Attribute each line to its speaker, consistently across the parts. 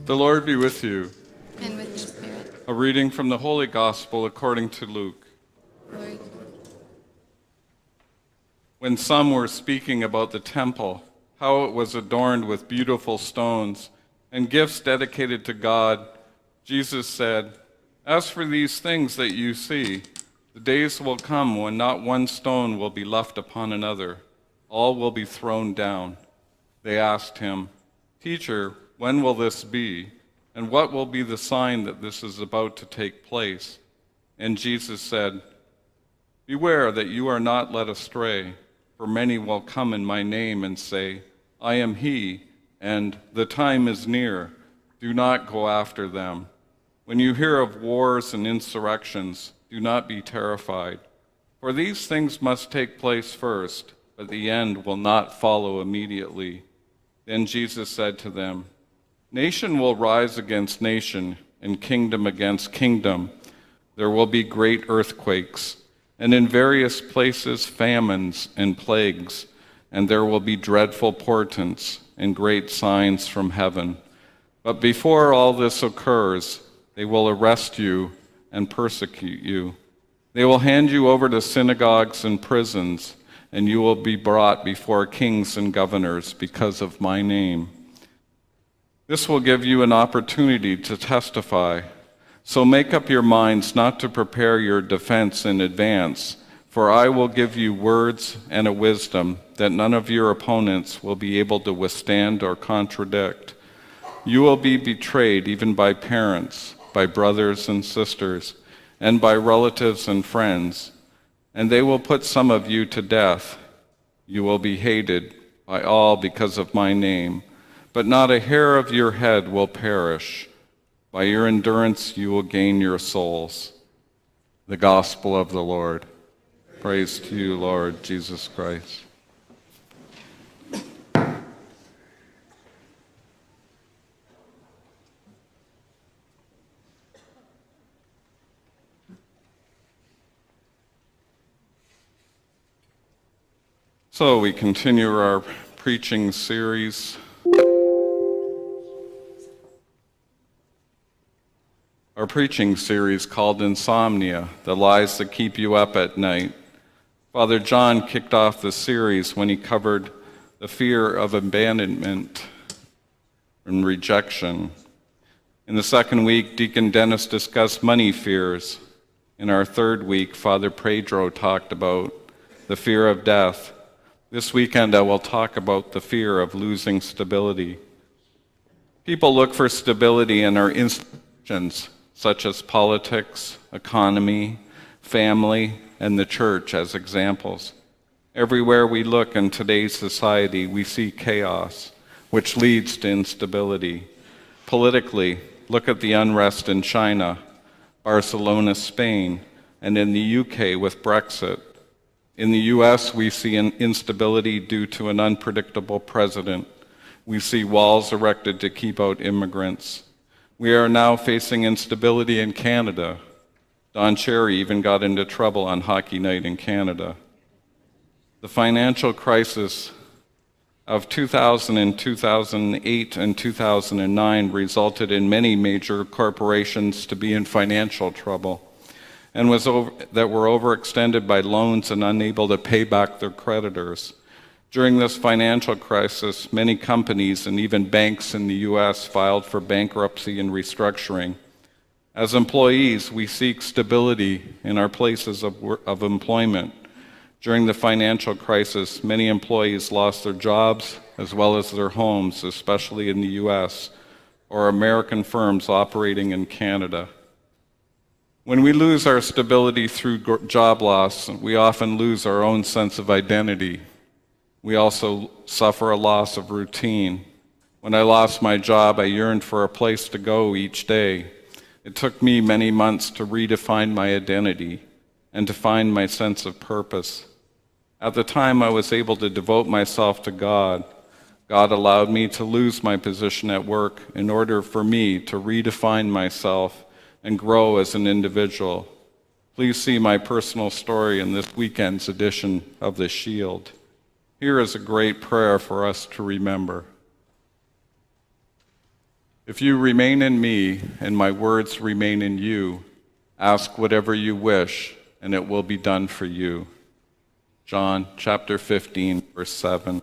Speaker 1: The Lord be with you.
Speaker 2: And with your spirit.
Speaker 1: A reading from the Holy Gospel according to Luke.
Speaker 2: Glory to you.
Speaker 1: When some were speaking about the temple, how it was adorned with beautiful stones and gifts dedicated to God, Jesus said, "As for these things that you see, the days will come when not one stone will be left upon another. All will be thrown down." They asked him, "Teacher, when will this be? And what will be the sign that this is about to take place?" And Jesus said, "Beware that you are not led astray, for many will come in my name and say, 'I am he,' and 'the time is near.' Do not go after them. When you hear of wars and insurrections, do not be terrified, for these things must take place first, but the end will not follow immediately." Then Jesus said to them, "Nation will rise against nation, and kingdom against kingdom. There will be great earthquakes, and in various places famines and plagues, and there will be dreadful portents and great signs from heaven. But before all this occurs, they will arrest you and persecute you. They will hand you over to synagogues and prisons, and you will be brought before kings and governors because of my name. This will give you an opportunity to testify. So make up your minds not to prepare your defense in advance, for I will give you words and a wisdom that none of your opponents will be able to withstand or contradict. You will be betrayed even by parents, by brothers and sisters, and by relatives and friends, and they will put some of you to death. You will be hated by all because of my name, but not a hair of your head will perish. By your endurance you will gain your souls." The Gospel of the Lord. Praise to you, Lord Jesus Christ. So we continue our preaching series. Our preaching series called Insomnia, the Lies That Keep You Up at Night. Father John kicked off the series when he covered the fear of abandonment and rejection. In the second week, Deacon Dennis discussed money fears. In our third week, Father Pedro talked about the fear of death. This weekend, I will talk about the fear of losing stability. People look for stability in our institutions, such as politics, economy, family, and the church as examples. Everywhere we look in today's society, we see chaos, which leads to instability. Politically, look at the unrest in China, Barcelona, Spain, and in the UK with Brexit. In the US, we see an instability due to an unpredictable president. We see walls erected to keep out immigrants. We are now facing instability in Canada. Don Cherry even got into trouble on Hockey Night in Canada. The financial crisis of 2000 2008 and 2009 resulted in many major corporations to be in financial trouble and that were overextended by loans and unable to pay back their creditors. During this financial crisis, many companies and even banks in the US filed for bankruptcy and restructuring. As employees, we seek stability in our places of employment. During the financial crisis, many employees lost their jobs as well as their homes, especially in the US, or American firms operating in Canada. When we lose our stability through job loss, we often lose our own sense of identity. We also suffer a loss of routine. When I lost my job, I yearned for a place to go each day. It took me many months to redefine my identity and to find my sense of purpose. At the time I was able to devote myself to God, God allowed me to lose my position at work in order for me to redefine myself and grow as an individual. Please see my personal story in this weekend's edition of The Shield. Here is a great prayer for us to remember. If you remain in me and my words remain in you, ask whatever you wish, and it will be done for you. John chapter 15, verse 7.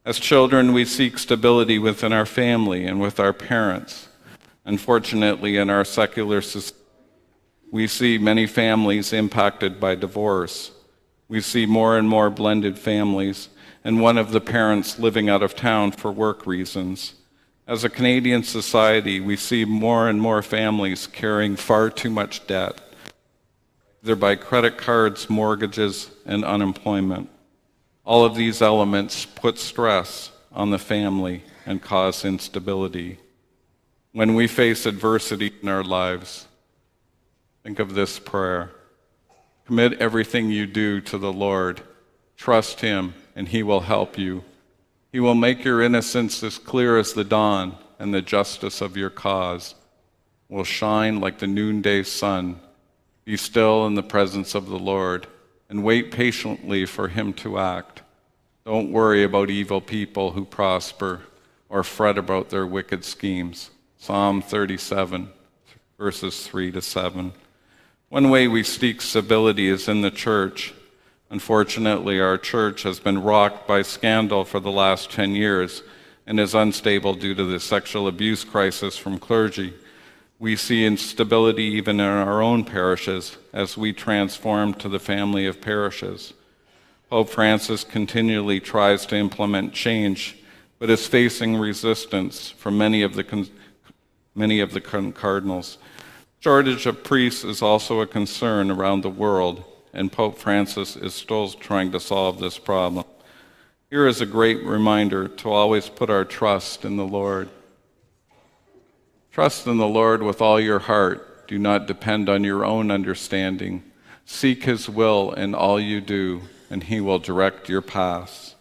Speaker 1: As children, we seek stability within our family and with our parents. Unfortunately, in our secular society, we see many families impacted by divorce. We see more and more blended families, and one of the parents living out of town for work reasons. As a Canadian society, we see more and more families carrying far too much debt, either by credit cards, mortgages, and unemployment. All of these elements put stress on the family and cause instability. When we face adversity in our lives, think of this prayer. Commit everything you do to the Lord. Trust Him, and He will help you. He will make your innocence as clear as the dawn, and the justice of your cause will shine like the noonday sun. Be still in the presence of the Lord, and wait patiently for Him to act. Don't worry about evil people who prosper, or fret about their wicked schemes. Psalm 37, verses 3 to 7. One way we seek stability is in the church. Unfortunately, our church has been rocked by scandal for the last 10 years and is unstable due to the sexual abuse crisis from clergy. We see instability even in our own parishes as we transform to the family of parishes. Pope Francis continually tries to implement change, but is facing resistance from many of the cardinals. Shortage of priests is also a concern around the world, and Pope Francis is still trying to solve this problem. Here is a great reminder to always put our trust in the Lord. Trust in the Lord with all your heart. Do not depend on your own understanding. Seek His will in all you do, and He will direct your paths.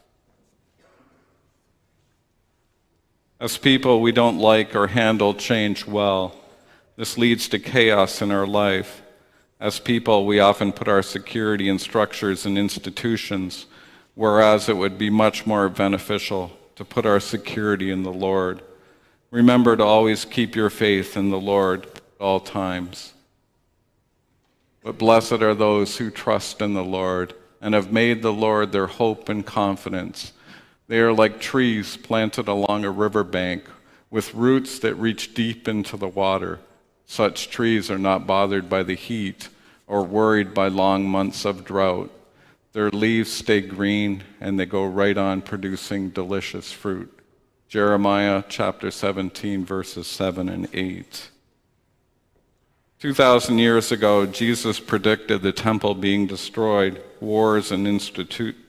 Speaker 1: As people, we don't like or handle change well. This leads to chaos in our life. As people, we often put our security in structures and institutions, whereas it would be much more beneficial to put our security in the Lord. Remember to always keep your faith in the Lord at all times. But blessed are those who trust in the Lord and have made the Lord their hope and confidence. They are like trees planted along a riverbank with roots that reach deep into the water. Such trees are not bothered by the heat or worried by long months of drought. Their leaves stay green and they go right on producing delicious fruit. Jeremiah chapter 17, verses 7 and 8. 2,000 years ago, Jesus predicted the temple being destroyed, wars and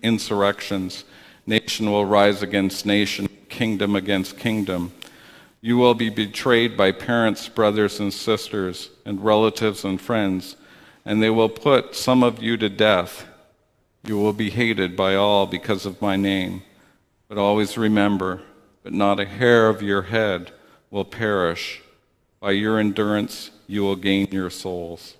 Speaker 1: insurrections. Nation will rise against nation, kingdom against kingdom. You will be betrayed by parents, brothers and sisters, and relatives and friends, and they will put some of you to death. You will be hated by all because of my name. But always remember, but not a hair of your head will perish. By your endurance, you will gain your souls.